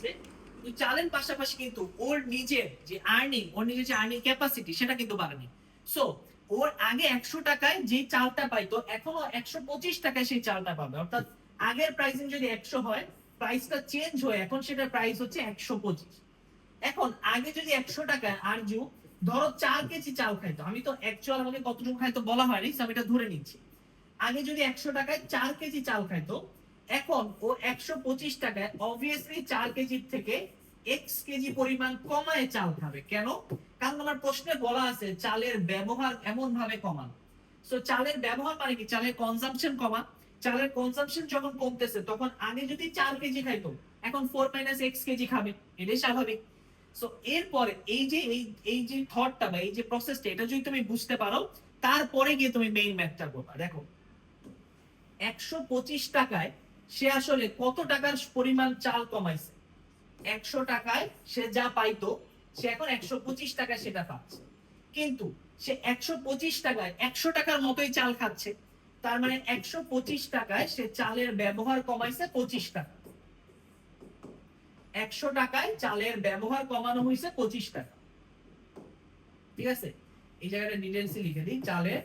বাড়ছে, কিন্তু চালের পাশাপাশি কিন্তু ওর নিজের যে আর্নিং, ওর নিজের যে আর্নিং ক্যাপাসিটি সেটা কিন্তু বাড়েনি। সো ওর আগে 100 টাকায় যে চালটা পাইতো এখনো 125 টাকায় সেই চালটা পাবে। অর্থাৎ আগের প্রাইসিং যদি 100 হয়, প্রাইসটা চেঞ্জ হয়ে এখন সেটার প্রাইস হচ্ছে 125। এখন আগে যদি 100 টাকায় আরজু ধরো 4 কেজি চাল খাইতো, আমি তো অ্যাকচুয়াল আমাকে কতটুকু খাইতো বলা হয়নি, আমি এটা ধরে নিচ্ছি। আগে যদি 100 টাকায় 4 কেজি চাল খাইতো, এখন ও 125 টাকায় অবভিয়াসলি 4 কেজির থেকে এক্স কেজি পরিমাণ কমায় চাল খাবে। কেন? কারণ আমার প্রশ্নে বলা আছে চালের ব্যবহার এমন ভাবে কমান। সো চালের ব্যবহার মানে কি? চালের কনজাম্পশন কমা। চালের কনজাম্পশন যখন কমতেছে তখন আগে যদি 4 কেজি খাইতো, এখন 4 - x কেজি খাবে, এটাই স্বাভাবিক। সো এরপরে এই যে থটটা বা এই যে প্রসেসটা, এটা যদি তুমি বুঝতে পারো, তারপরে গিয়ে তুমি মেইন ম্যাথটা করবা। দেখো 125 টাকায় সে আসলে কত টাকার পরিমাণ চাল কমাইছে। 100 টাকায় সে যা পাইতো, সে এখন 125 টাকায় সেটা পাচ্ছে। কিন্তু সে 125 টাকায় 100 টাকার মতোই চাল খাচ্ছে। তার মানে 125 টাকায় সে চালের ব্যবহার কমাইছে 25 টাকা। 100 টাকায় চালের ব্যবহার কমানো হয়েছে 25 টাকা। ঠিক আছে, এই জায়গাটা ডিটেলসে লিখে দিই। চালের